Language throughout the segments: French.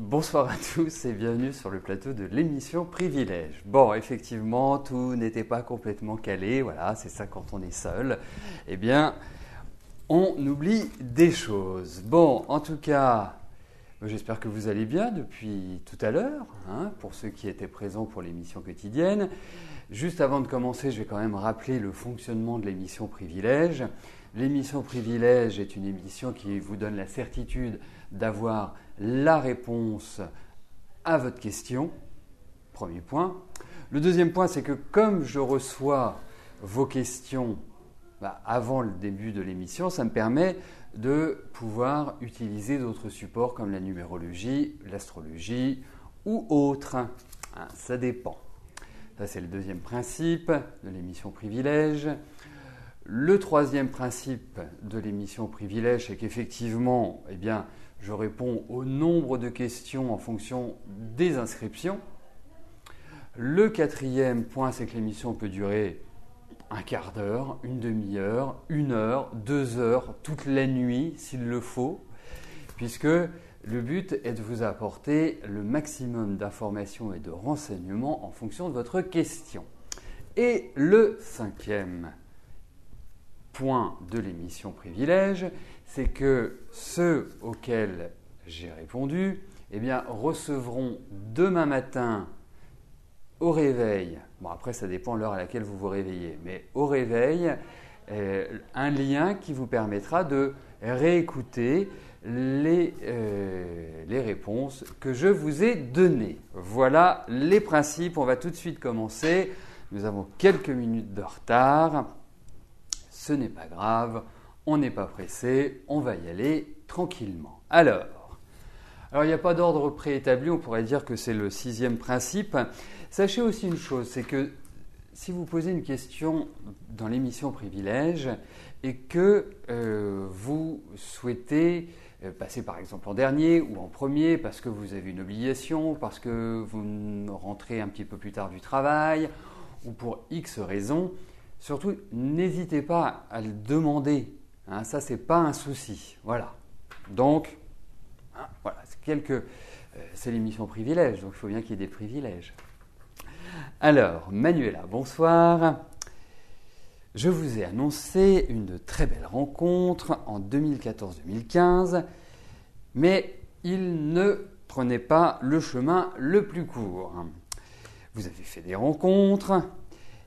Bonsoir à tous et bienvenue sur le plateau de l'émission Privilège. Bon, effectivement, tout n'était pas complètement calé, voilà, c'est ça quand on est seul. Eh bien, on oublie des choses. Bon, en tout cas, j'espère que vous allez bien depuis tout à l'heure, pour ceux qui étaient présents pour l'émission quotidienne. Juste avant de commencer, je vais quand même rappeler le fonctionnement de l'émission Privilège. L'émission Privilège est une émission qui vous donne la certitude d'avoir la réponse à votre question. Premier point. Le deuxième point, c'est que comme je reçois vos questions avant le début de l'émission, ça me permet de pouvoir utiliser d'autres supports comme la numérologie, l'astrologie ou autres. Ça dépend. Ça, c'est le deuxième principe de l'émission Privilège. Le troisième principe de l'émission Privilège, c'est qu'effectivement, je réponds au nombre de questions en fonction des inscriptions. Le quatrième point, c'est que l'émission peut durer un quart d'heure, une demi-heure, 1 heure, 2 heures, toute la nuit s'il le faut, puisque le but est de vous apporter le maximum d'informations et de renseignements en fonction de votre question. Et le cinquième point de l'émission Privilège, c'est que ceux auxquels j'ai répondu recevront demain matin au réveil, après ça dépend de l'heure à laquelle vous vous réveillez, mais au réveil, un lien qui vous permettra de réécouter les réponses que je vous ai données. Voilà les principes, on va tout de suite commencer. Nous avons quelques minutes de retard. Ce n'est pas grave, on n'est pas pressé, on va y aller tranquillement. Alors, il n'y a pas d'ordre préétabli, on pourrait dire que c'est le 6e principe. Sachez aussi une chose, c'est que si vous posez une question dans l'émission Privilège et que vous souhaitez passer par exemple en dernier ou en premier parce que vous avez une obligation, parce que vous rentrez un petit peu plus tard du travail ou pour X raisons, surtout, n'hésitez pas à le demander. Ça, ce n'est pas un souci. Voilà. Donc, voilà, c'est l'émission Privilège, donc il faut bien qu'il y ait des privilèges. Alors, Manuela, bonsoir. Je vous ai annoncé une très belle rencontre en 2014-2015, mais il ne prenait pas le chemin le plus court. Vous avez fait des rencontres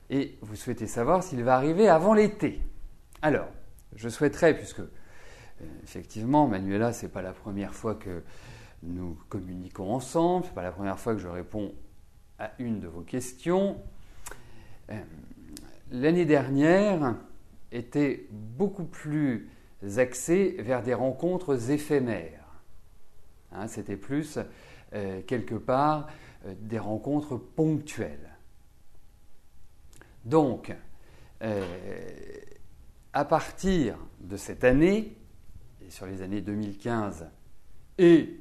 et vous souhaitez savoir s'il va arriver avant l'été. Alors, je souhaiterais, puisque effectivement, Manuela, ce n'est pas la première fois que nous communiquons ensemble, ce n'est pas la première fois que je réponds à une de vos questions. L'année dernière était beaucoup plus axée vers des rencontres éphémères. C'était plus, quelque part, des rencontres ponctuelles. Donc, à partir de cette année, et sur les années 2015 et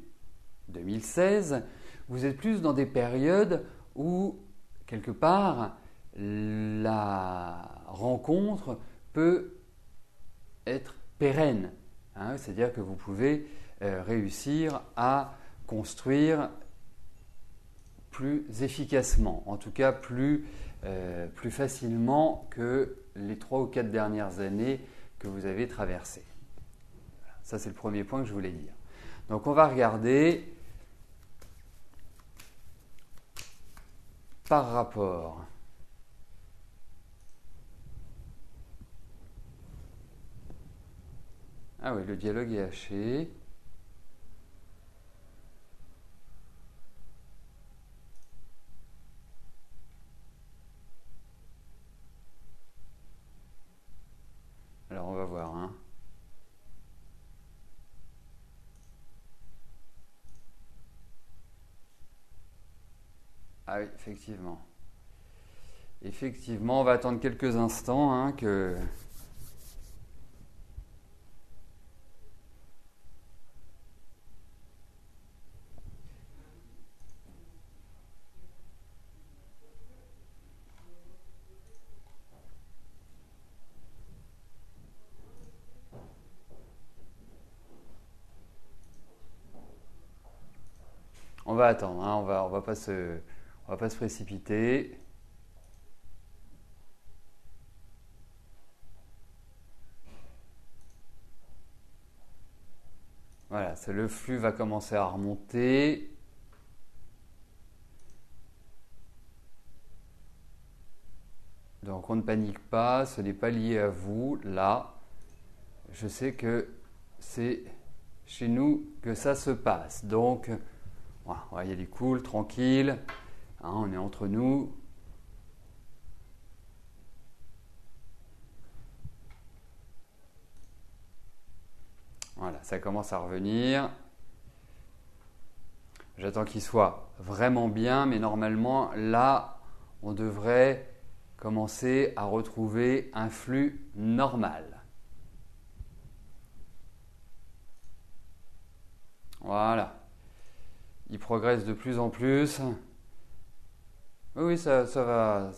2016, vous êtes plus dans des périodes où, quelque part, la rencontre peut être pérenne. C'est-à-dire que vous pouvez réussir à construire plus efficacement, en tout cas plus facilement que les 3 ou 4 dernières années que vous avez traversées. Voilà. Ça, c'est le premier point que je voulais dire. Donc, on va regarder par rapport Ah oui, le dialogue est haché. Alors, on va voir. Ah oui, effectivement. Effectivement, on va attendre quelques instants que... va attendre, hein, on va pas se précipiter. Voilà, le flux va commencer à remonter. Donc on ne panique pas, ce n'est pas lié à vous. Là, je sais que c'est chez nous que ça se passe. Donc, voilà, on va y aller cool, tranquille. Hein, on est entre nous. Voilà, ça commence à revenir. J'attends qu'il soit vraiment bien, mais normalement, là, on devrait commencer à retrouver un flux normal. Voilà. Il progresse de plus en plus. Oui, ça va.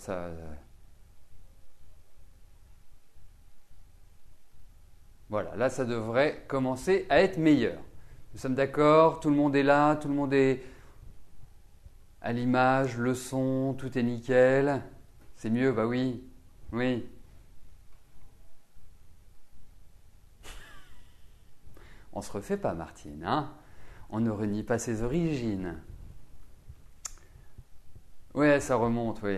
Voilà, là, ça devrait commencer à être meilleur. Nous sommes d'accord, tout le monde est là, tout le monde est à l'image, le son, tout est nickel. C'est mieux, bah oui. Oui. On se refait pas, Martine, hein? On ne renie pas ses origines. Ouais, ça remonte, oui.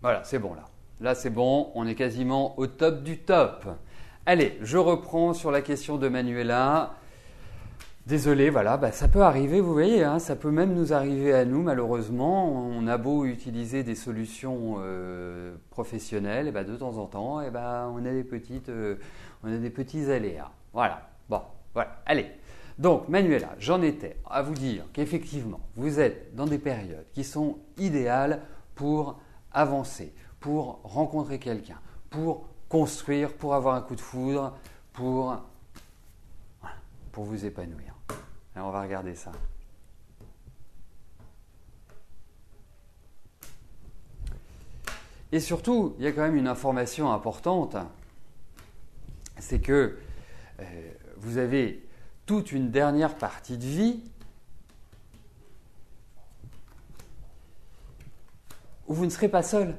Voilà, c'est bon là. Là, c'est bon, on est quasiment au top du top. Allez, je reprends sur la question de Manuela. Désolé, voilà, ça peut arriver, vous voyez, hein, ça peut même nous arriver à nous, malheureusement. On a beau utiliser des solutions professionnelles, et de temps en temps, on a des petits aléas. Voilà, bon, voilà, allez. Donc, Manuela, j'en étais à vous dire qu'effectivement, vous êtes dans des périodes qui sont idéales pour avancer, pour rencontrer quelqu'un, pour construire, pour avoir un coup de foudre, pour vous épanouir. Alors on va regarder ça. Et surtout, il y a quand même une information importante, c'est que vous avez toute une dernière partie de vie où vous ne serez pas seul.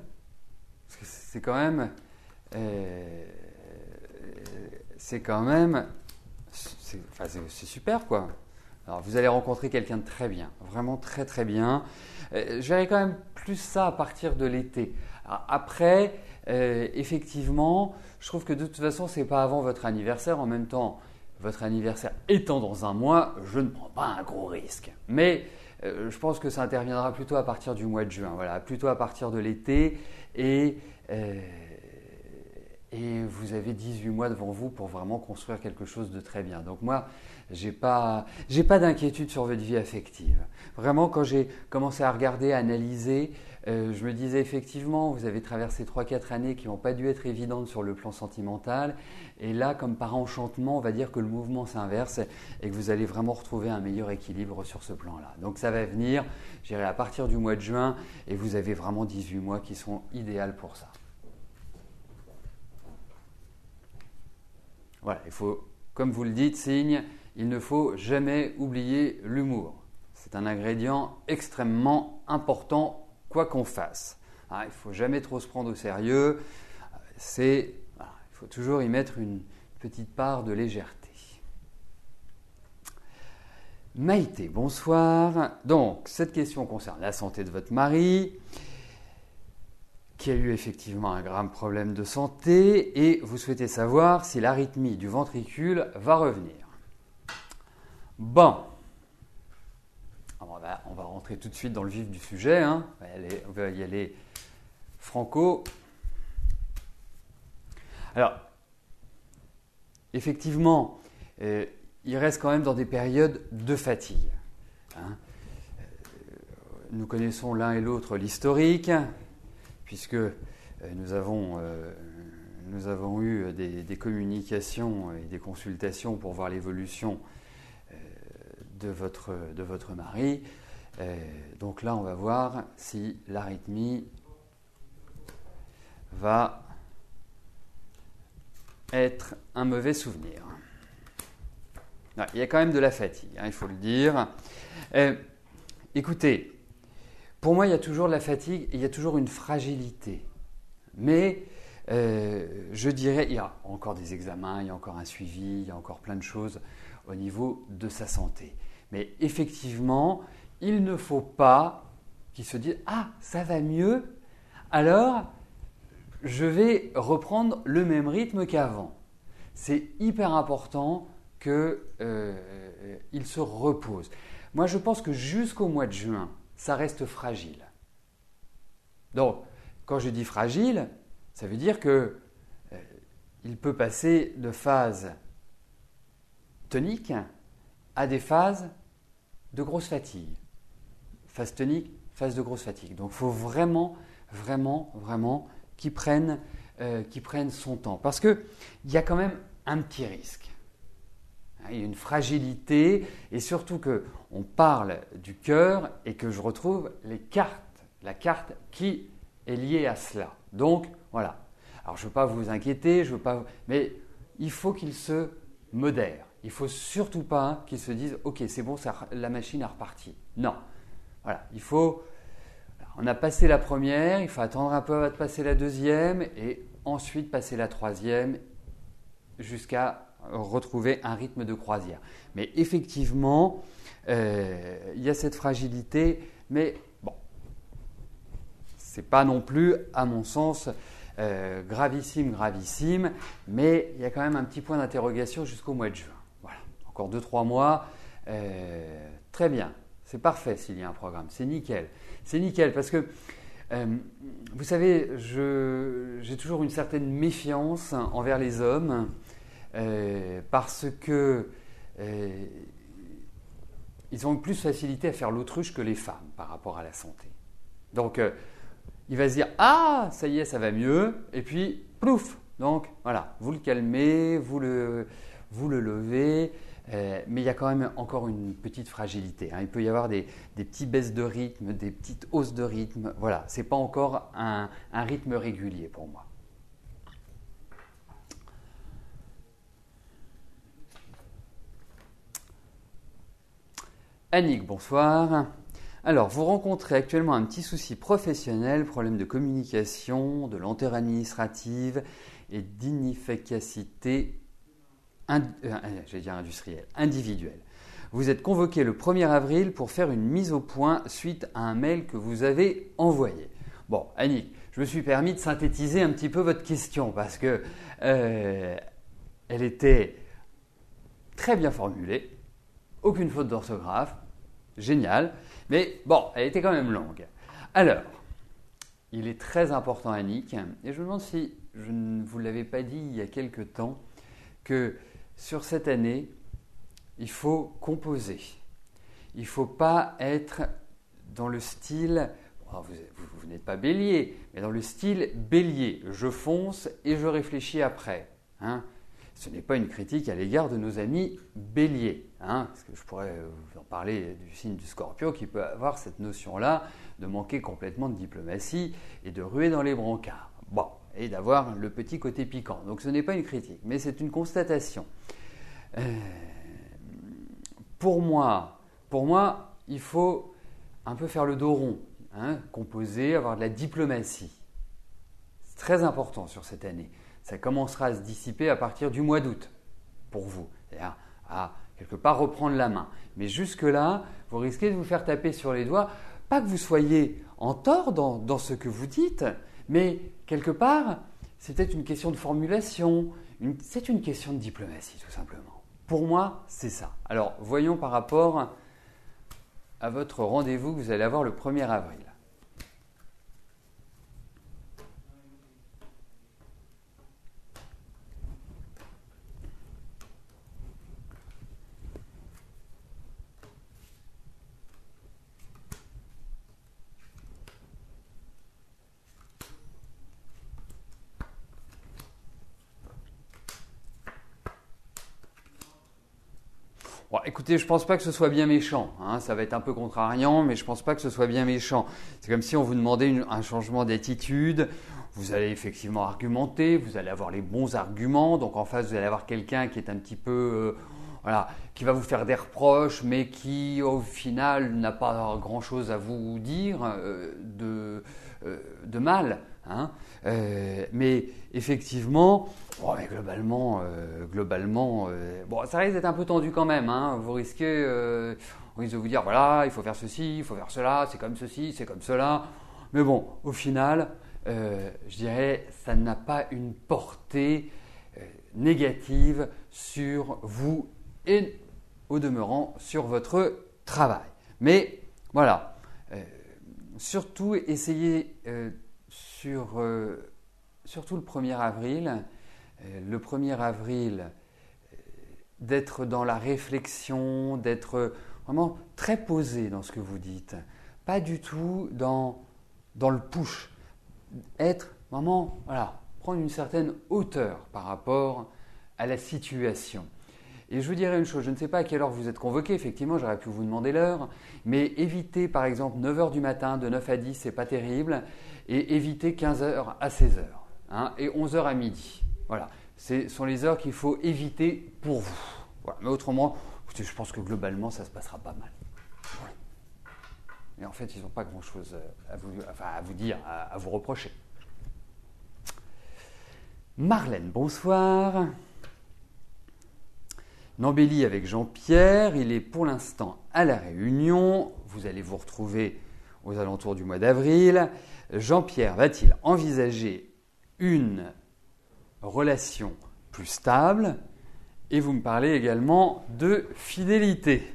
Parce que c'est quand même... c'est super, quoi. Alors, vous allez rencontrer quelqu'un de très bien, vraiment très très bien. Je verrai quand même plus ça à partir de l'été. Après, effectivement, je trouve que de toute façon, c'est pas avant votre anniversaire. En même temps, votre anniversaire étant dans un mois, je ne prends pas un gros risque. Mais je pense que ça interviendra plutôt à partir du mois de juin, voilà, plutôt à partir de l'été. Et vous avez 18 mois devant vous pour vraiment construire quelque chose de très bien. Donc moi, j'ai pas d'inquiétude sur votre vie affective. Vraiment, quand j'ai commencé à regarder, à analyser, je me disais effectivement, vous avez traversé 3-4 années qui n'ont pas dû être évidentes sur le plan sentimental. Et là, comme par enchantement, on va dire que le mouvement s'inverse et que vous allez vraiment retrouver un meilleur équilibre sur ce plan-là. Donc ça va venir, j'irai à partir du mois de juin et vous avez vraiment 18 mois qui sont idéaux pour ça. Voilà, il faut, comme vous le dites, Signe, il ne faut jamais oublier l'humour. C'est un ingrédient extrêmement important, quoi qu'on fasse. Il ne faut jamais trop se prendre au sérieux. Il faut toujours y mettre une petite part de légèreté. Maïté, bonsoir. Donc, cette question concerne la santé de votre mari, qui a eu effectivement un grave problème de santé, et vous souhaitez savoir si l'arythmie du ventricule va revenir. Bon, on va rentrer tout de suite dans le vif du sujet, hein. On va y aller franco. Alors, effectivement, il reste quand même dans des périodes de fatigue, hein. Nous connaissons l'un et l'autre l'historique, puisque nous avons eu des communications et des consultations pour voir l'évolution de votre mari. Donc là, on va voir si l'arythmie va être un mauvais souvenir. Ouais, il y a quand même de la fatigue, il faut le dire. Écoutez, pour moi, il y a toujours de la fatigue et il y a toujours une fragilité. Mais je dirais, il y a encore des examens, il y a encore un suivi, il y a encore plein de choses au niveau de sa santé. Mais effectivement, il ne faut pas qu'il se dise « Ah, ça va mieux, alors je vais reprendre le même rythme qu'avant. » C'est hyper important qu'il se repose. Moi, je pense que jusqu'au mois de juin, ça reste fragile. Donc, quand je dis fragile, ça veut dire que il peut passer de phases toniques à des phases de grosse fatigue. Phase tonique, phase de grosse fatigue. Donc, il faut vraiment qu'il prenne son temps. Parce qu'il y a quand même un petit risque. Il y a une fragilité et surtout qu'on parle du cœur et que je retrouve la carte qui est liée à cela. Donc, voilà. Alors, je ne veux pas vous inquiéter, mais il faut qu'il se modère. Il ne faut surtout pas qu'il se dise « Ok, c'est bon, la machine est repartie ». Non. Voilà, on a passé la première, il faut attendre un peu avant de passer la deuxième et ensuite passer la troisième jusqu'à retrouver un rythme de croisière. Mais effectivement, il y a cette fragilité, mais bon, ce n'est pas non plus, à mon sens, gravissime, mais il y a quand même un petit point d'interrogation jusqu'au mois de juin. Voilà, encore 2-3 mois, très bien, c'est parfait s'il y a un programme, c'est nickel parce que vous savez, j'ai toujours une certaine méfiance envers les hommes parce que ils ont plus facilité à faire l'autruche que les femmes par rapport à la santé. Donc, il va se dire « Ah, ça y est, ça va mieux » et puis plouf. Donc, voilà, vous le calmez, vous le levez, mais il y a quand même encore une petite fragilité. Il peut y avoir des petites baisses de rythme, des petites hausses de rythme. Voilà, ce n'est pas encore un rythme régulier pour moi. Annick, bonsoir. Alors, vous rencontrez actuellement un petit souci professionnel, problème de communication, de lenteur administrative et d'inefficacité industrielle, individuelle. Vous êtes convoqué le 1er avril pour faire une mise au point suite à un mail que vous avez envoyé. Bon, Annick, je me suis permis de synthétiser un petit peu votre question parce que elle était très bien formulée, aucune faute d'orthographe, génial, mais bon, elle était quand même longue. Alors, il est très important, Annick, et je me demande si je ne vous l'avais pas dit il y a quelque temps, que sur cette année, il faut composer. Il ne faut pas être dans le style, vous n'êtes pas bélier, mais dans le style bélier. Je fonce et je réfléchis après. Ce n'est pas une critique à l'égard de nos amis béliers. Parce que je pourrais vous en parler du signe du Scorpio qui peut avoir cette notion-là de manquer complètement de diplomatie et de ruer dans les brancards. Bon, et d'avoir le petit côté piquant. Donc ce n'est pas une critique, mais c'est une constatation. Pour moi, il faut un peu faire le dos rond, composer, avoir de la diplomatie. C'est très important sur cette année. Ça commencera à se dissiper à partir du mois d'août pour vous. C'est-à-dire à quelque part reprendre la main. Mais jusque-là, vous risquez de vous faire taper sur les doigts. Pas que vous soyez en tort dans ce que vous dites, mais quelque part, c'est peut-être une question de formulation, c'est une question de diplomatie tout simplement. Pour moi, c'est ça. Alors, voyons par rapport à votre rendez-vous que vous allez avoir le 1er avril. Bon, écoutez, je ne pense pas que ce soit bien méchant. Ça va être un peu contrariant, mais je ne pense pas que ce soit bien méchant. C'est comme si on vous demandait un changement d'attitude vous allez effectivement argumenter, vous allez avoir les bons arguments. Donc en face, vous allez avoir quelqu'un qui est un petit peu, voilà, qui va vous faire des reproches, mais qui au final n'a pas grand-chose à vous dire de mal. Hein. Mais effectivement, bon, mais globalement, bon, ça risque d'être un peu tendu quand même. Hein. Vous risquez, on risque de vous dire, voilà, il faut faire ceci, il faut faire cela, c'est comme ceci, c'est comme cela. Mais bon, au final, je dirais, ça n'a pas une portée négative sur vous et au demeurant sur votre travail. Mais voilà, surtout essayez surtout le 1er avril, d'être dans la réflexion, d'être vraiment très posé dans ce que vous dites, pas du tout dans le push, être vraiment, voilà, prendre une certaine hauteur par rapport à la situation. Et je vous dirais une chose, je ne sais pas à quelle heure vous êtes convoqué, effectivement, j'aurais pu vous demander l'heure, mais évitez par exemple 9h du matin, de 9 à 10, c'est pas terrible, et évitez 15h à 16h, hein, et 11h à midi. Voilà, ce sont les heures qu'il faut éviter pour vous. Voilà. Mais autrement, écoutez, je pense que globalement, ça se passera pas mal. Voilà. Et en fait, ils n'ont pas grand-chose à vous dire, à vous reprocher. Marlène, bonsoir. N'embellit avec Jean-Pierre, il est pour l'instant à La Réunion. Vous allez vous retrouver aux alentours du mois d'avril. Jean-Pierre va-t-il envisager une relation plus stable? Et vous me parlez également de fidélité.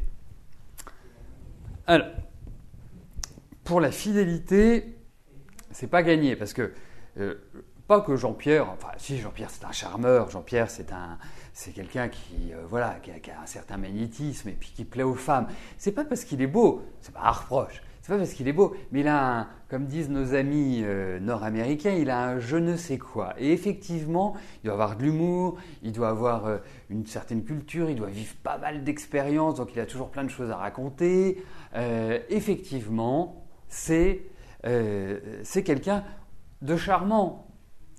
Alors, pour la fidélité, c'est pas gagné parce que pas que Jean-Pierre, enfin si Jean-Pierre c'est un charmeur, Jean-Pierre c'est quelqu'un qui qui a un certain magnétisme et puis qui plaît aux femmes. C'est pas parce qu'il est beau, c'est pas un reproche. C'est pas parce qu'il est beau, mais il a comme disent nos amis nord-américains, il a un je ne sais quoi. Et effectivement, il doit avoir de l'humour, il doit avoir une certaine culture, il doit vivre pas mal d'expériences, donc il a toujours plein de choses à raconter. Effectivement, c'est quelqu'un de charmant,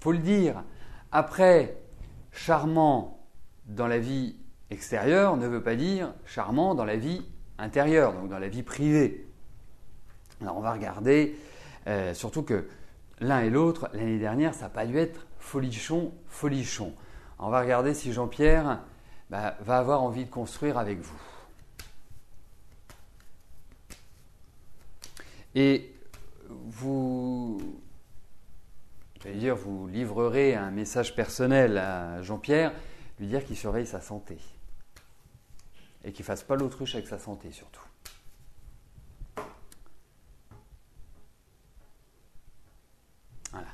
faut le dire. Après, charmant dans la vie extérieure ne veut pas dire charmant dans la vie intérieure, donc dans la vie privée. Alors on va regarder, surtout que l'un et l'autre, l'année dernière, ça n'a pas dû être folichon. Alors on va regarder si Jean-Pierre va avoir envie de construire avec vous. Et vous livrerez un message personnel à Jean-Pierre, lui dire qu'il surveille sa santé. Et qu'il ne fasse pas l'autruche avec sa santé surtout. Voilà.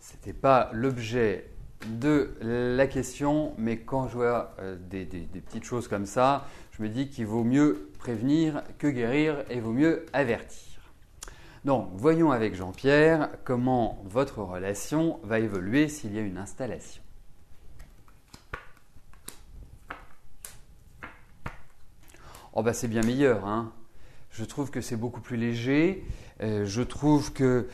Ce n'était pas l'objet de la question, mais quand je vois des petites choses comme ça, je me dis qu'il vaut mieux prévenir que guérir et vaut mieux avertir. Donc, voyons avec Jean-Pierre comment votre relation va évoluer s'il y a une installation. Oh bah c'est bien meilleur, hein. Je trouve que c'est beaucoup plus léger. Je trouve que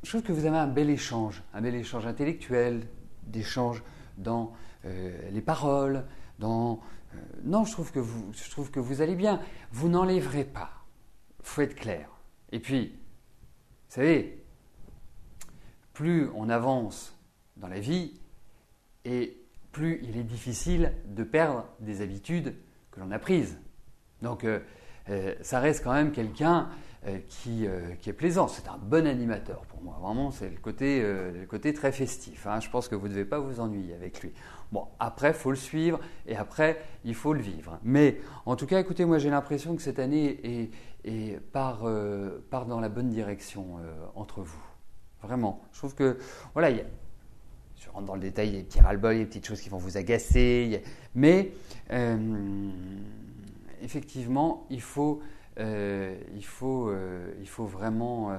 vous avez un bel échange intellectuel, d'échange dans les paroles, non, je trouve que vous allez bien. Vous n'enlèverez pas. Faut être clair. Et puis, vous savez, plus on avance dans la vie, et plus il est difficile de perdre des habitudes que l'on a prises. Donc, ça reste quand même quelqu'un qui est plaisant. C'est un bon animateur pour moi. Vraiment, c'est le côté très festif. Hein. Je pense que vous ne devez pas vous ennuyer avec lui. Bon, après, il faut le suivre et après, il faut le vivre. Mais en tout cas, écoutez, moi j'ai l'impression que cette année part dans la bonne direction entre vous. Vraiment. Je trouve que, voilà, je rentre dans le détail, il y a des petits ras-le-bol, des petites choses qui vont vous agacer. Mais effectivement, il faut vraiment…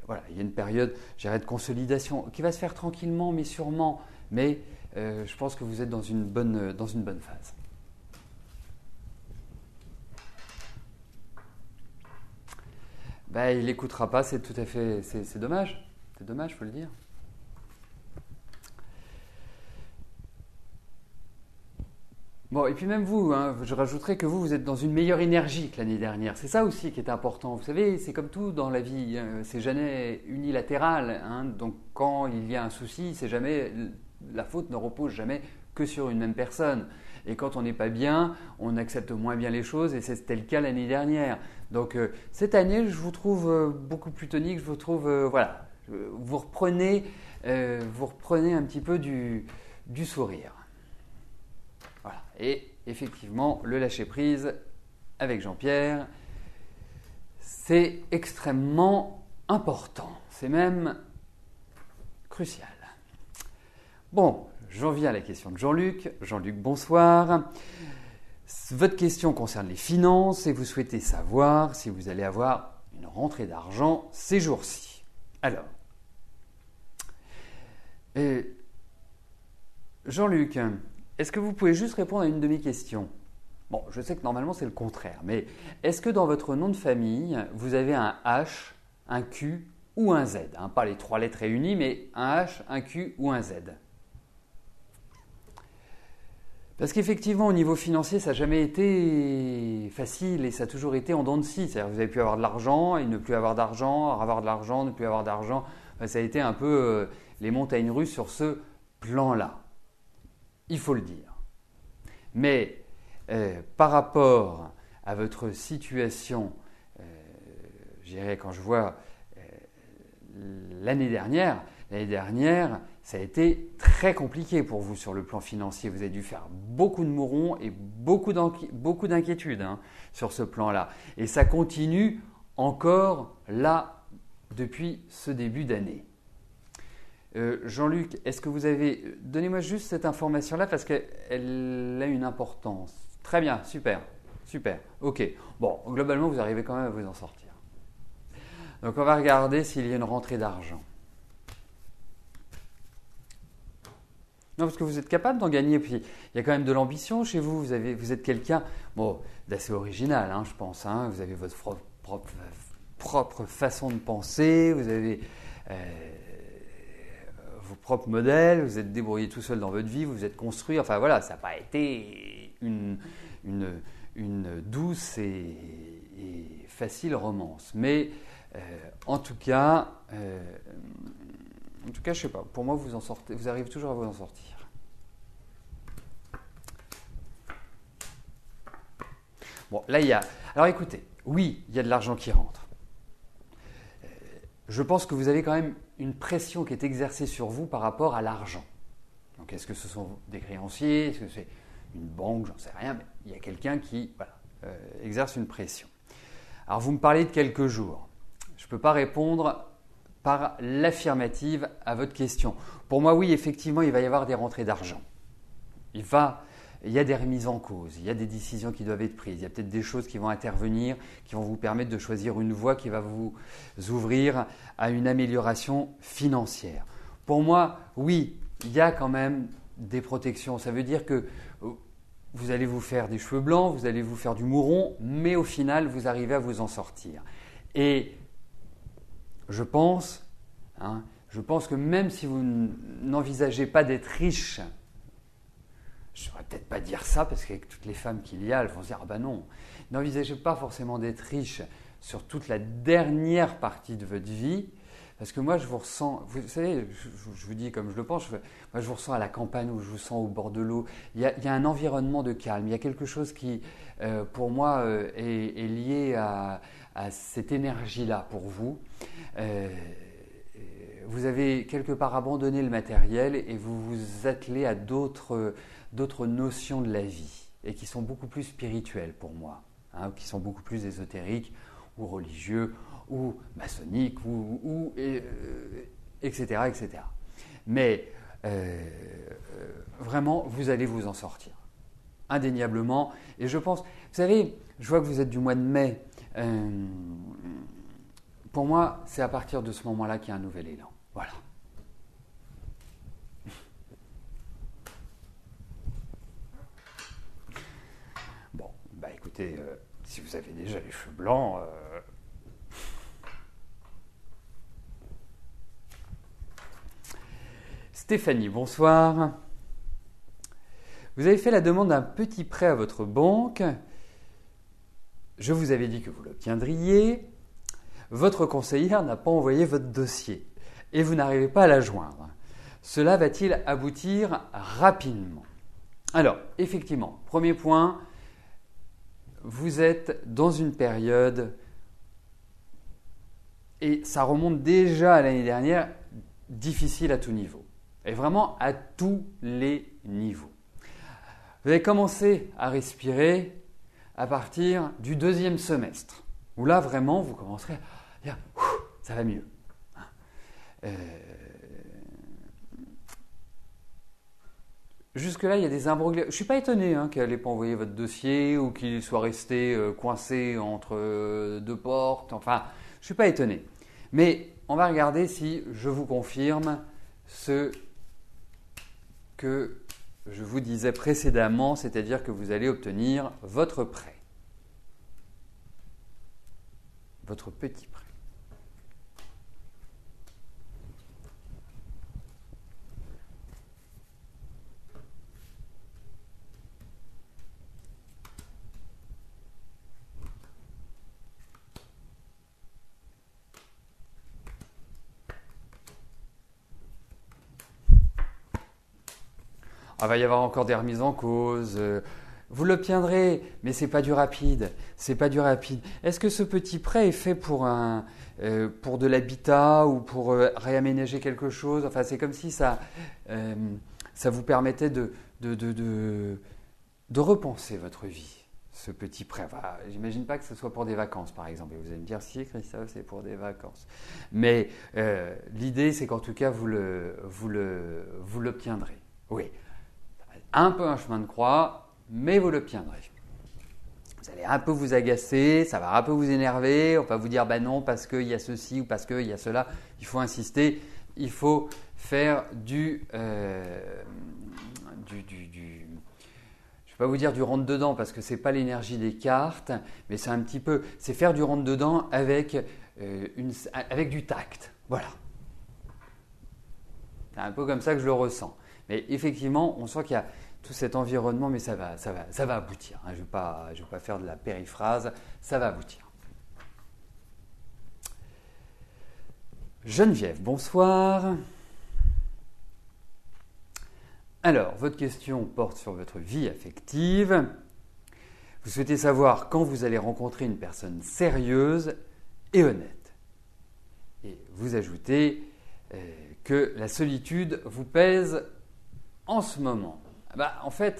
voilà, il y a une période, je dirais, de consolidation qui va se faire tranquillement, mais sûrement. Mais je pense que vous êtes dans une bonne phase. ben, il n'écoutera pas, c'est tout à fait, c'est dommage. C'est dommage, faut le dire. Bon, et puis même vous, hein, je rajouterais que vous êtes dans une meilleure énergie que l'année dernière. C'est ça aussi qui est important. Vous savez, c'est comme tout dans la vie, c'est jamais unilatéral. Hein. Donc quand il y a un souci, c'est jamais la faute ne repose jamais que sur une même personne. Et quand on n'est pas bien, on accepte moins bien les choses et c'était le cas l'année dernière. Donc cette année, je vous trouve beaucoup plus tonique. Je vous trouve, voilà, vous reprenez un petit peu du sourire. Voilà. Et effectivement, le lâcher-prise avec Jean-Pierre, c'est extrêmement important. C'est même crucial. Bon, j'en viens à la question de Jean-Luc. Jean-Luc, bonsoir. Votre question concerne les finances et vous souhaitez savoir si vous allez avoir une rentrée d'argent ces jours-ci. Alors, Jean-Luc, est-ce que vous pouvez juste répondre à une de mes questions? Bon, je sais que normalement c'est le contraire, mais est-ce que dans votre nom de famille, vous avez un H, un Q ou un Z, hein? Pas les 3 lettres réunies, mais un H, un Q ou un Z. Parce qu'effectivement, au niveau financier, ça n'a jamais été facile et ça a toujours été en dents de scie. C'est-à-dire que vous avez pu avoir de l'argent et ne plus avoir d'argent, avoir de l'argent, ne plus avoir d'argent. Enfin, ça a été un peu les montagnes russes sur ce plan-là. Il faut le dire. Mais par rapport à votre situation, je dirais quand je vois l'année dernière, ça a été très compliqué pour vous sur le plan financier. Vous avez dû faire beaucoup de mourons et beaucoup d'inquiétudes sur ce plan-là. Et ça continue encore là depuis ce début d'année. Jean-Luc, est-ce que vous avez… Donnez-moi juste cette information-là parce qu'elle a une importance. Très bien, super, super. Ok, bon, globalement, vous arrivez quand même à vous en sortir. Donc, on va regarder s'il y a une rentrée d'argent. Non, parce que vous êtes capable d'en gagner. Puis, il y a quand même de l'ambition chez vous. Vous êtes quelqu'un d'assez original, je pense. Vous avez votre propre façon de penser. Vous avez… vos propres modèles, vous êtes débrouillé tout seul dans votre vie, vous vous êtes construit, enfin voilà, ça n'a pas été une douce et facile romance. Mais en tout cas, je ne sais pas, pour moi vous en sortez, vous arrivez toujours à vous en sortir. Bon, là il y a… Alors écoutez, oui, il y a de l'argent qui rentre. Je pense que vous avez quand même une pression qui est exercée sur vous par rapport à l'argent. Donc, est-ce que ce sont des créanciers? Est-ce que c'est une banque? J'en sais rien, mais il y a quelqu'un qui exerce une pression. Alors, vous me parlez de quelques jours. Je ne peux pas répondre par l'affirmative à votre question. Pour moi, oui, effectivement, il va y avoir des rentrées d'argent. Il y a des remises en cause, il y a des décisions qui doivent être prises, il y a peut-être des choses qui vont intervenir, qui vont vous permettre de choisir une voie qui va vous ouvrir à une amélioration financière. Pour moi, oui, il y a quand même des protections. Ça veut dire que vous allez vous faire des cheveux blancs, vous allez vous faire du mouron, mais au final, vous arrivez à vous en sortir. Et je pense que même si vous n'envisagez pas d'être riche, je ne saurais peut-être pas dire ça parce qu'avec toutes les femmes qu'il y a, elles vont se dire « Ah ben non ». N'envisagez pas forcément d'être riche sur toute la dernière partie de votre vie parce que moi je vous ressens, vous savez, je vous dis comme je le pense, moi je vous ressens à la campagne où je vous sens au bord de l'eau. Il y a un environnement de calme, il y a quelque chose qui pour moi est lié à cette énergie-là pour vous. Vous avez quelque part abandonné le matériel et vous vous attelez à d'autres notions de la vie et qui sont beaucoup plus spirituelles pour moi, qui sont beaucoup plus ésotériques ou religieux ou maçonniques etc., etc. Mais vraiment, vous allez vous en sortir, indéniablement. Et je pense, vous savez, je vois que vous êtes du mois de mai. Pour moi, c'est à partir de ce moment-là qu'il y a un nouvel élan. Voilà. Bon, bah écoutez, si vous avez déjà les cheveux blancs, Stéphanie, bonsoir. Vous avez fait la demande d'un petit prêt à votre banque. Je vous avais dit que vous l'obtiendriez. Votre conseillère n'a pas envoyé votre dossier et vous n'arrivez pas à la joindre. Cela va-t-il aboutir rapidement? Alors, effectivement, premier point, vous êtes dans une période, et ça remonte déjà à l'année dernière, difficile à tout niveau. Et vraiment à tous les niveaux. Vous allez commencer à respirer à partir du deuxième semestre, où là vraiment vous commencerez à dire « ça va mieux ». Jusque-là, il y a des imbroglios. Je ne suis pas étonné qu'elle n'ait pas envoyé votre dossier ou qu'il soit resté coincé entre deux portes. Enfin, je ne suis pas étonné. Mais on va regarder si je vous confirme ce que je vous disais précédemment, c'est-à-dire que vous allez obtenir votre prêt. Votre petit prêt. Il va y avoir encore des remises en cause. Vous l'obtiendrez, mais c'est pas du rapide. C'est pas du rapide. Est-ce que ce petit prêt est fait pour de l'habitat ou pour réaménager quelque chose? Enfin, c'est comme si ça vous permettait de repenser votre vie. Ce petit prêt. Enfin, j'imagine pas que ce soit pour des vacances, par exemple. Et vous allez me dire, si, Christophe, c'est pour des vacances. Mais l'idée, c'est qu'en tout cas, vous l'obtiendrez. Oui. Un peu un chemin de croix, mais vous l'obtiendrez. Vous allez un peu vous agacer, ça va un peu vous énerver, on va vous dire bah non parce qu'il y a ceci ou parce qu'il y a cela. Il faut insister, il faut faire je ne vais pas vous dire du rentre dedans parce que c'est pas l'énergie des cartes, mais c'est un petit peu, c'est faire du rentre dedans avec du tact. Voilà. C'est un peu comme ça que je le ressens. Mais effectivement, on sent qu'il y a tout cet environnement, mais ça va aboutir. Je ne vais pas faire de la périphrase, ça va aboutir. Geneviève, bonsoir. Alors, votre question porte sur votre vie affective. Vous souhaitez savoir quand vous allez rencontrer une personne sérieuse et honnête. Et vous ajoutez que la solitude vous pèse en ce moment. En fait,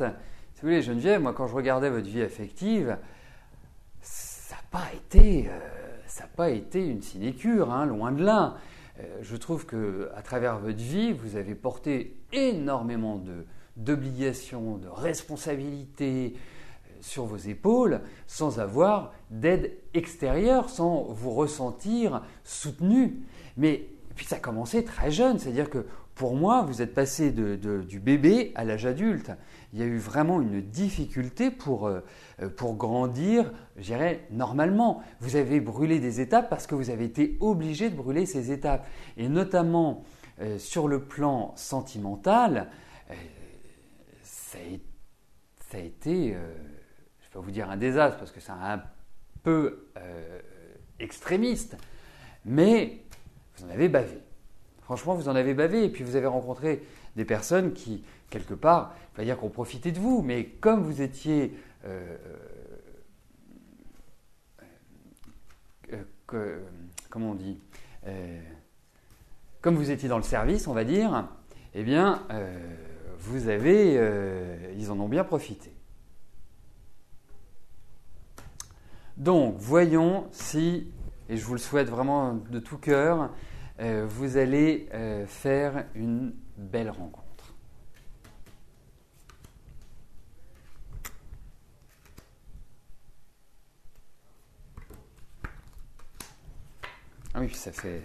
si vous voulez, Geneviève, moi quand je regardais votre vie affective, ça n'a pas été une sinécure, loin de là. Je trouve qu'à travers votre vie, vous avez porté énormément d'obligations, de responsabilités sur vos épaules, sans avoir d'aide extérieure, sans vous ressentir soutenu. Mais puis ça a commencé très jeune, c'est-à-dire que pour moi, vous êtes passé du bébé à l'âge adulte. Il y a eu vraiment une difficulté pour grandir, je dirais, normalement. Vous avez brûlé des étapes parce que vous avez été obligé de brûler ces étapes. Et notamment sur le plan sentimental, ça a été, je ne vais pas vous dire un désastre parce que c'est un peu extrémiste, mais vous en avez bavé. Franchement, vous en avez bavé et puis vous avez rencontré des personnes qui, quelque part, je ne vais pas dire qu'on profitait de vous, mais comme vous étiez, comment on dit, comme vous étiez dans le service, on va dire, eh bien, ils en ont bien profité. Donc, voyons si, et je vous le souhaite vraiment de tout cœur, vous allez faire une belle rencontre. Ah oui, ça fait...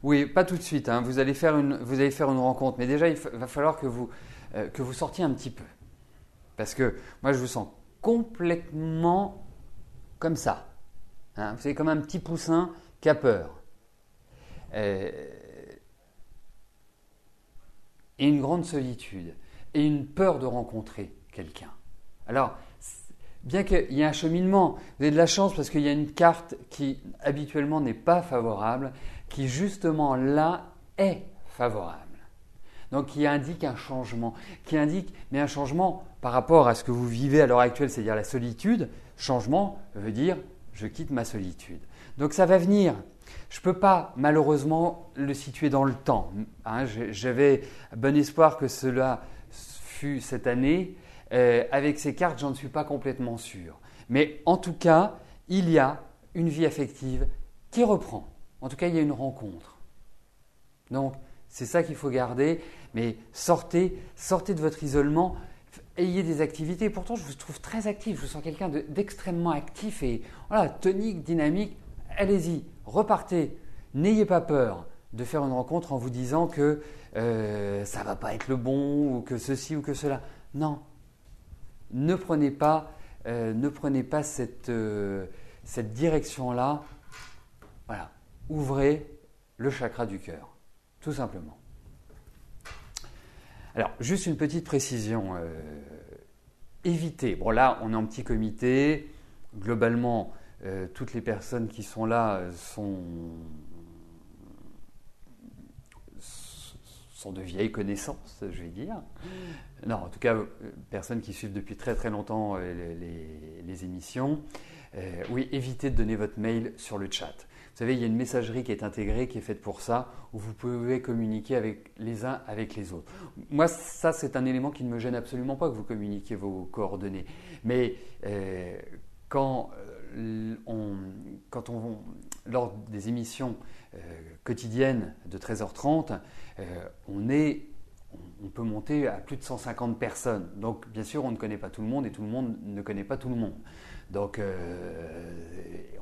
Oui, pas tout de suite. Vous allez faire une rencontre, mais déjà, il va falloir que vous sortiez un petit peu. Parce que moi, je vous sens complètement comme ça. Vous savez, comme un petit poussin qui a peur, et une grande solitude, et une peur de rencontrer quelqu'un. Alors, bien qu'il y ait un cheminement, vous avez de la chance parce qu'il y a une carte qui habituellement n'est pas favorable, qui justement là est favorable. Donc qui indique un changement, mais un changement par rapport à ce que vous vivez à l'heure actuelle, c'est-à-dire la solitude. Changement veut dire je quitte ma solitude. Donc ça va venir. Je ne peux pas malheureusement le situer dans le temps. J'avais bon espoir que cela fût cette année. Avec ces cartes, j'en suis pas complètement sûr. Mais en tout cas, il y a une vie affective qui reprend. En tout cas, il y a une rencontre. Donc, c'est ça qu'il faut garder. Mais sortez de votre isolement, ayez des activités. Pourtant, je vous trouve très actif. Je vous sens quelqu'un d'extrêmement actif et voilà, tonique, dynamique. Allez-y, repartez. N'ayez pas peur de faire une rencontre en vous disant que ça ne va pas être le bon ou que ceci ou que cela. Non. Ne prenez pas cette direction-là. Voilà. Ouvrez le chakra du cœur, tout simplement. Alors, juste une petite précision. Évitez. Bon, là, on est en petit comité. Globalement, toutes les personnes qui sont là sont de vieilles connaissances, je vais dire. Non, en tout cas, personnes qui suivent depuis très très longtemps les émissions. Oui, évitez de donner votre mail sur le chat. Vous savez, il y a une messagerie qui est intégrée, qui est faite pour ça, où vous pouvez communiquer avec les uns avec les autres. Moi, ça, c'est un élément qui ne me gêne absolument pas que vous communiquiez vos coordonnées. Mais lors des émissions quotidiennes de 13h30, on peut monter à plus de 150 personnes. Donc, bien sûr, on ne connaît pas tout le monde et tout le monde ne connaît pas tout le monde. Donc,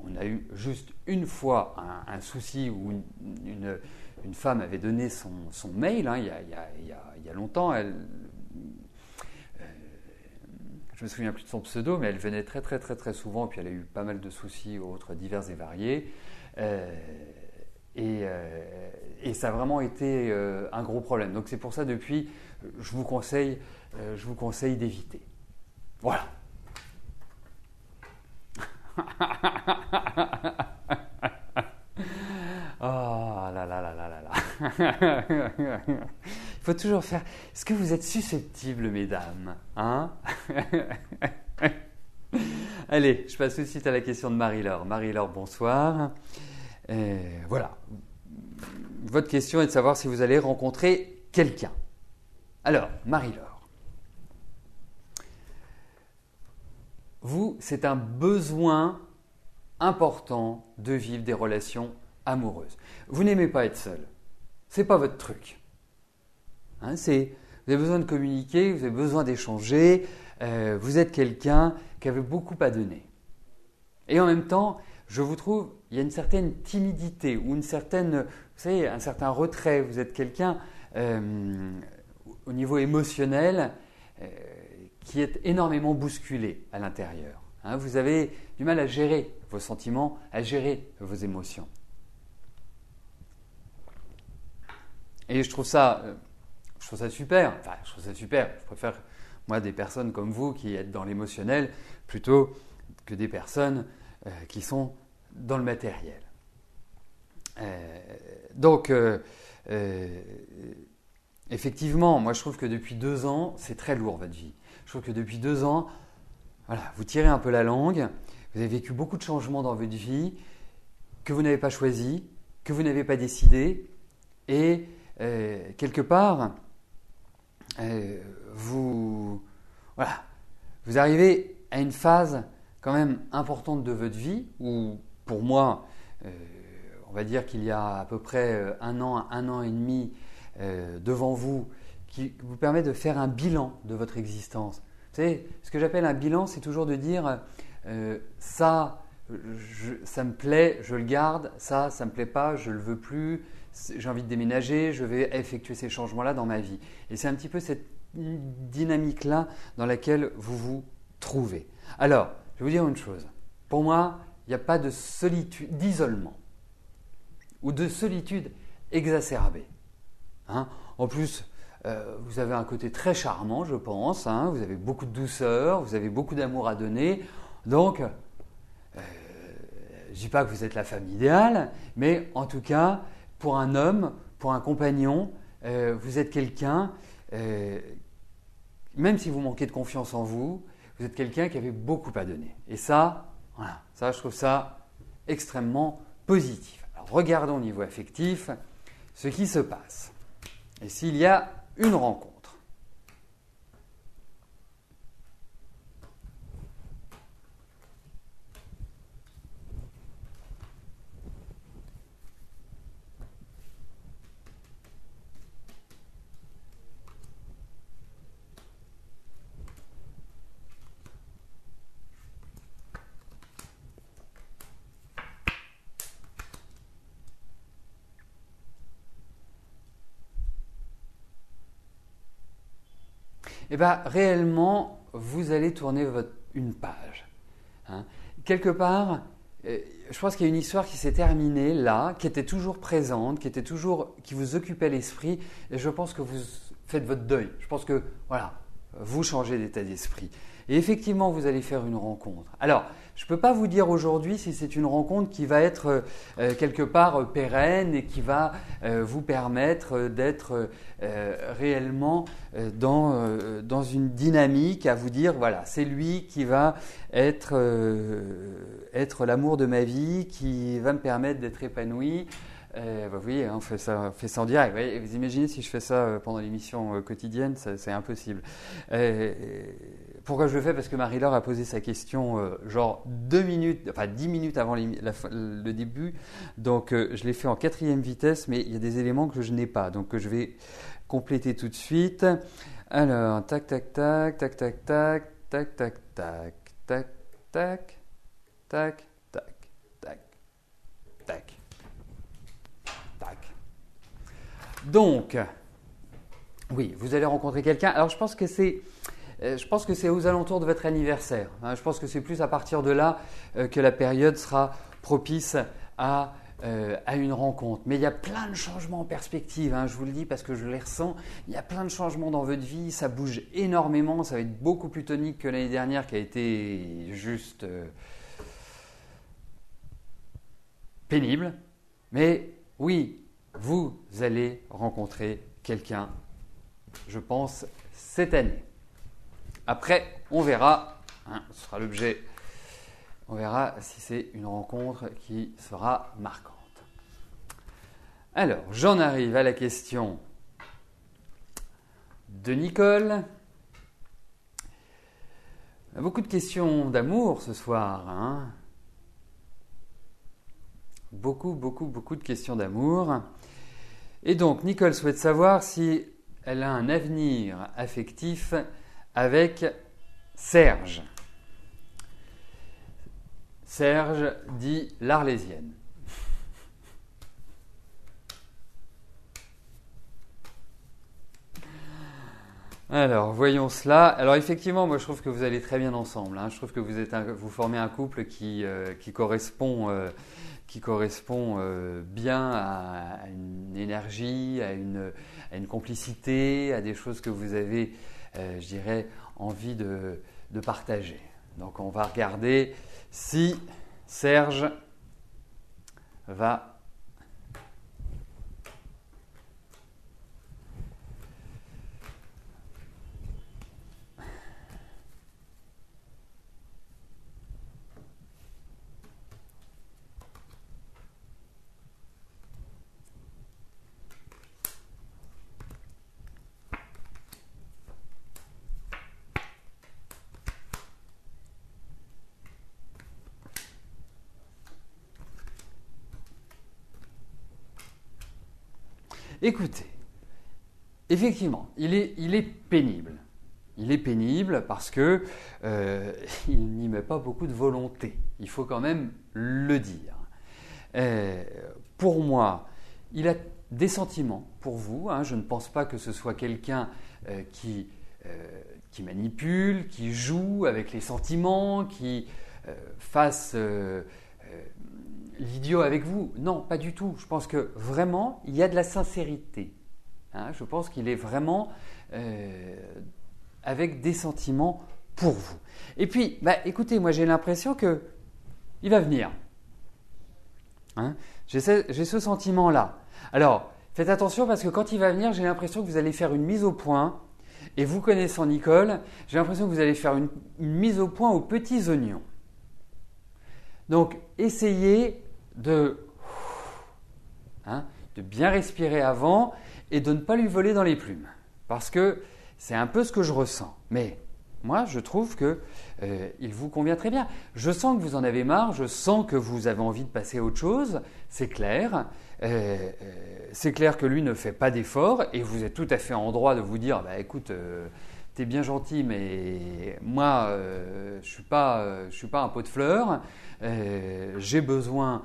on a eu juste une fois un souci où une femme avait donné son mail, il y a longtemps. Je ne me souviens plus de son pseudo, mais elle venait très très très très souvent, et puis elle a eu pas mal de soucis autres divers et variés. Et ça a vraiment été un gros problème. Donc c'est pour ça, depuis, je vous conseille d'éviter. Voilà. Oh là là là là là là. Il faut toujours faire. Est-ce que vous êtes susceptibles, mesdames, hein? Allez, je passe tout de suite à la question de Marie-Laure. Marie-Laure, bonsoir. Voilà. Votre question est de savoir si vous allez rencontrer quelqu'un. Alors, Marie-Laure, vous, c'est un besoin important de vivre des relations amoureuses. Vous n'aimez pas être seul. Ce n'est pas votre truc. Vous avez besoin de communiquer, vous avez besoin d'échanger. Vous êtes quelqu'un qui avait beaucoup à donner. Et en même temps, je vous trouve, il y a une certaine timidité ou un certain retrait. Vous êtes quelqu'un au niveau émotionnel qui est énormément bousculé à l'intérieur. Vous avez du mal à gérer vos sentiments, à gérer vos émotions. Et je trouve ça super. Enfin, je trouve ça super. Je préfère, moi, des personnes comme vous qui êtes dans l'émotionnel plutôt que des personnes qui sont dans le matériel. Donc, effectivement, moi, je trouve que depuis 2 ans, c'est très lourd, votre vie. Je trouve que depuis 2 ans, voilà, vous tirez un peu la langue, vous avez vécu beaucoup de changements dans votre vie que vous n'avez pas choisi, que vous n'avez pas décidé, et quelque part, vous arrivez à une phase quand même importante de votre vie où, pour moi, on va dire qu'il y a à peu près un an et demi devant vous qui vous permet de faire un bilan de votre existence. Vous savez, ce que j'appelle un bilan, c'est toujours de dire ça me plaît, je le garde, ça me plaît pas, je le veux plus, j'ai envie de déménager, je vais effectuer ces changements-là dans ma vie. Et c'est un petit peu cette dynamique-là dans laquelle vous vous trouvez. Alors, je vais vous dire une chose. Pour moi, il n'y a pas de solitude, d'isolement. ou de solitude exacerbée. Hein. En plus, vous avez un côté très charmant, je pense. Hein. Vous avez beaucoup de douceur, vous avez beaucoup d'amour à donner. Donc, je ne dis pas que vous êtes la femme idéale, mais en tout cas, pour un homme, pour un compagnon, vous êtes quelqu'un, même si vous manquez de confiance en vous, vous êtes quelqu'un qui avait beaucoup à donner. Et ça, voilà, ça, je trouve ça extrêmement positif. Alors, regardons au niveau affectif ce qui se passe. Et s'il y a une rencontre. Eh bien, réellement, vous allez tourner une page. Hein. Quelque part, je pense qu'il y a une histoire qui s'est terminée là, qui était toujours présente, qui vous occupait l'esprit, et je pense que vous faites votre deuil. Je pense que, voilà, vous changez d'état d'esprit. Et effectivement, vous allez faire une rencontre. Alors, je ne peux pas vous dire aujourd'hui si c'est une rencontre qui va être quelque part pérenne et qui va vous permettre d'être réellement dans une dynamique à vous dire, voilà, c'est lui qui va être l'amour de ma vie, qui va me permettre d'être épanoui. Vous voyez, hein, on fait ça en direct. Vous imaginez si je fais ça pendant l'émission quotidienne, c'est impossible. Pourquoi je le fais? Parce que Marie-Laure a posé sa question genre 10 minutes avant le début. Donc je l'ai fait en 4e vitesse, mais il y a des éléments que je n'ai pas. Donc je vais compléter tout de suite. Alors, tac, tac, tac, tac, tac, tac, tac, tac, tac, tac, tac, tac, tac, tac, tac. Donc, oui, vous allez rencontrer quelqu'un. Alors, je pense que c'est aux alentours de votre anniversaire. Hein. Je pense que c'est plus à partir de là que la période sera propice à une rencontre. Mais il y a plein de changements en perspective, hein, je vous le dis parce que je les ressens. Il y a plein de changements dans votre vie, ça bouge énormément, ça va être beaucoup plus tonique que l'année dernière qui a été juste pénible. Mais oui, vous allez rencontrer quelqu'un, je pense, cette année. Après, on verra, hein, ce sera l'objet, on verra si c'est une rencontre qui sera marquante. Alors, j'en arrive à la question de Nicole. Beaucoup de questions d'amour ce soir, hein. Beaucoup de questions d'amour. Et donc, Nicole souhaite savoir si elle a un avenir affectif avec Serge. Serge dit l'Arlésienne. Alors, voyons cela. Alors, effectivement, moi, je trouve que vous allez très bien ensemble. Hein. Je trouve que vous formez un couple qui correspond bien à une énergie, à une complicité, à des choses que vous avez, je dirais, envie de partager. Donc, on va regarder si Serge va Écoutez, effectivement, il est pénible. Il est pénible parce que il n'y met pas beaucoup de volonté. Il faut quand même le dire. Pour moi, il a des sentiments pour vous. Hein. Je ne pense pas que ce soit quelqu'un qui manipule, qui joue avec les sentiments, qui fasse l'idiot avec vous. Non, pas du tout. Je pense que vraiment, il y a de la sincérité. Hein, je pense qu'il est vraiment avec des sentiments pour vous. Et puis, écoutez, moi j'ai l'impression qu'il va venir. Hein, j'ai ce sentiment-là. Alors, faites attention parce que quand il va venir, j'ai l'impression que vous allez faire une mise au point. Et vous connaissant Nicole, j'ai l'impression que vous allez faire une mise au point aux petits oignons. Donc, essayez de bien respirer avant et de ne pas lui voler dans les plumes. Parce que c'est un peu ce que je ressens. Mais moi, je trouve qu'il vous convient très bien. Je sens que vous en avez marre, je sens que vous avez envie de passer à autre chose, c'est clair. C'est clair que lui ne fait pas d'efforts et vous êtes tout à fait en droit de vous dire écoute, t'es bien gentil, mais moi, je suis pas un pot de fleurs. J'ai besoin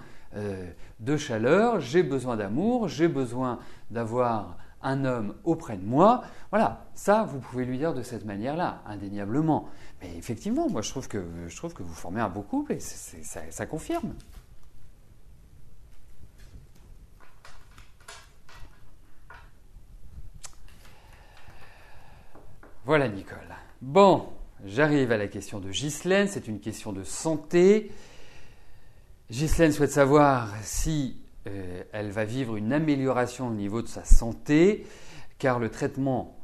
de chaleur, j'ai besoin d'amour, j'ai besoin d'avoir un homme auprès de moi. Voilà, ça, vous pouvez lui dire de cette manière-là, indéniablement. Mais effectivement, moi, je trouve que vous formez un beau couple et ça confirme. Voilà, Nicole. Bon, j'arrive à la question de Ghislaine. C'est une question de santé. Ghislaine souhaite savoir si elle va vivre une amélioration au niveau de sa santé, car le traitement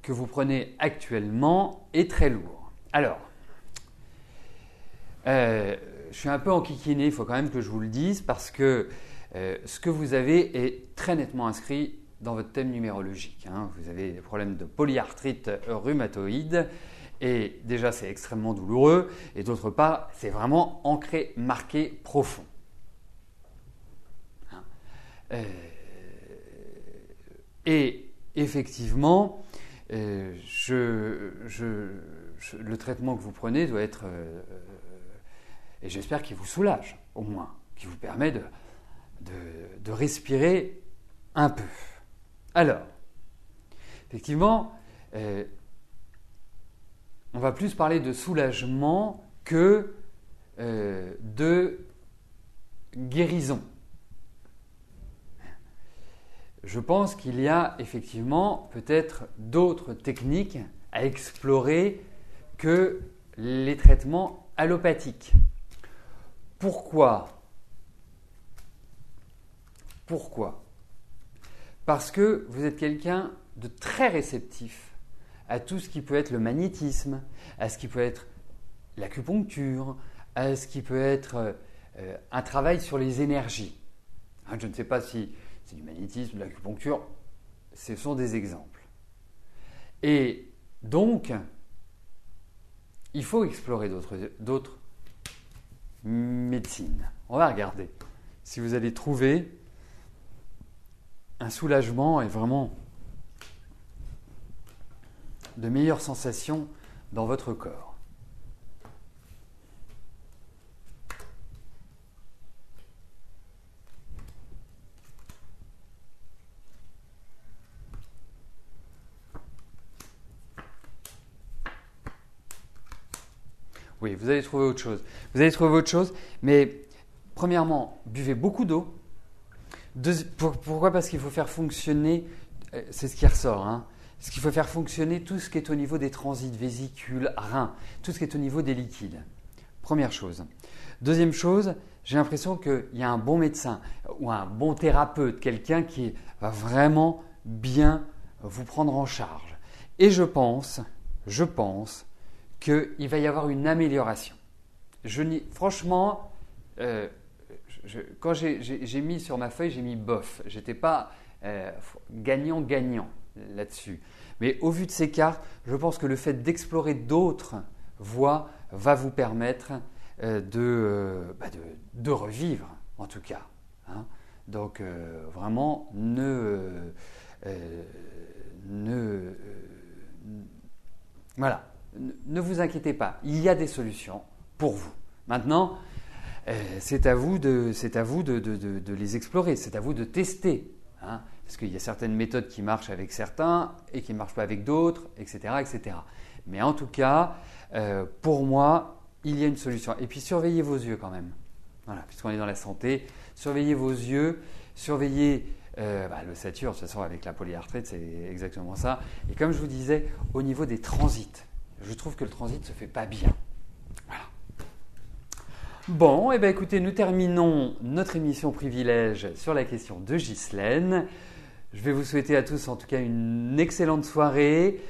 que vous prenez actuellement est très lourd. Alors, je suis un peu enquiquiné, il faut quand même que je vous le dise, parce que ce que vous avez est très nettement inscrit dans votre thème numérologique. Hein. Vous avez des problèmes de polyarthrite rhumatoïde, et déjà c'est extrêmement douloureux, et d'autre part, c'est vraiment ancré, marqué, profond. Hein. Et effectivement, le traitement que vous prenez doit être, et j'espère qu'il vous soulage au moins, qui vous permet de respirer un peu. Alors, effectivement, on va plus parler de soulagement que de guérison. Je pense qu'il y a effectivement peut-être d'autres techniques à explorer que les traitements allopathiques. Pourquoi ? Parce que vous êtes quelqu'un de très réceptif à tout ce qui peut être le magnétisme, à ce qui peut être l'acupuncture, à ce qui peut être un travail sur les énergies. Hein, je ne sais pas si c'est du magnétisme, de l'acupuncture, ce sont des exemples. Et donc, il faut explorer d'autres médecines. On va regarder si vous allez trouver un soulagement et vraiment de meilleures sensations dans votre corps. Oui, vous allez trouver autre chose. Mais premièrement, buvez beaucoup d'eau. Pourquoi ? Parce qu'il faut faire fonctionner, c'est ce qui ressort, hein, ce qu'il faut faire fonctionner tout ce qui est au niveau des transits, vésicules, reins, tout ce qui est au niveau des liquides. Première chose. Deuxième chose, j'ai l'impression qu'il y a un bon médecin ou un bon thérapeute, quelqu'un qui va vraiment bien vous prendre en charge. Et je pense qu'il va y avoir une amélioration. Franchement, quand j'ai mis sur ma feuille, j'ai mis bof. Je n'étais pas gagnant-gagnant là-dessus. Mais au vu de ces cartes, je pense que le fait d'explorer d'autres voies va vous permettre de revivre, en tout cas. Hein. Donc, vraiment, voilà. Ne vous inquiétez pas, il y a des solutions pour vous. Maintenant, c'est à vous de les explorer, c'est à vous de tester. Hein, parce qu'il y a certaines méthodes qui marchent avec certains et qui ne marchent pas avec d'autres, etc., etc. Mais en tout cas, pour moi, il y a une solution. Et puis surveillez vos yeux quand même. Voilà, puisqu'on est dans la santé, surveillez vos yeux, surveillez l'ossature, de toute façon avec la polyarthrite c'est exactement ça. Et comme je vous disais, au niveau des transits, je trouve que le transit ne se fait pas bien. Voilà. Bon, écoutez, nous terminons notre émission Privilège sur la question de Ghislaine. Je vais vous souhaiter à tous en tout cas une excellente soirée.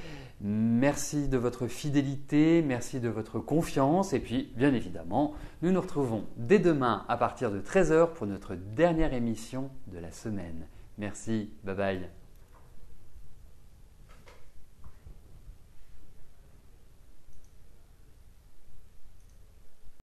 Merci de votre fidélité, merci de votre confiance et puis bien évidemment, nous nous retrouvons dès demain à partir de 13h pour notre dernière émission de la semaine. Merci, bye bye.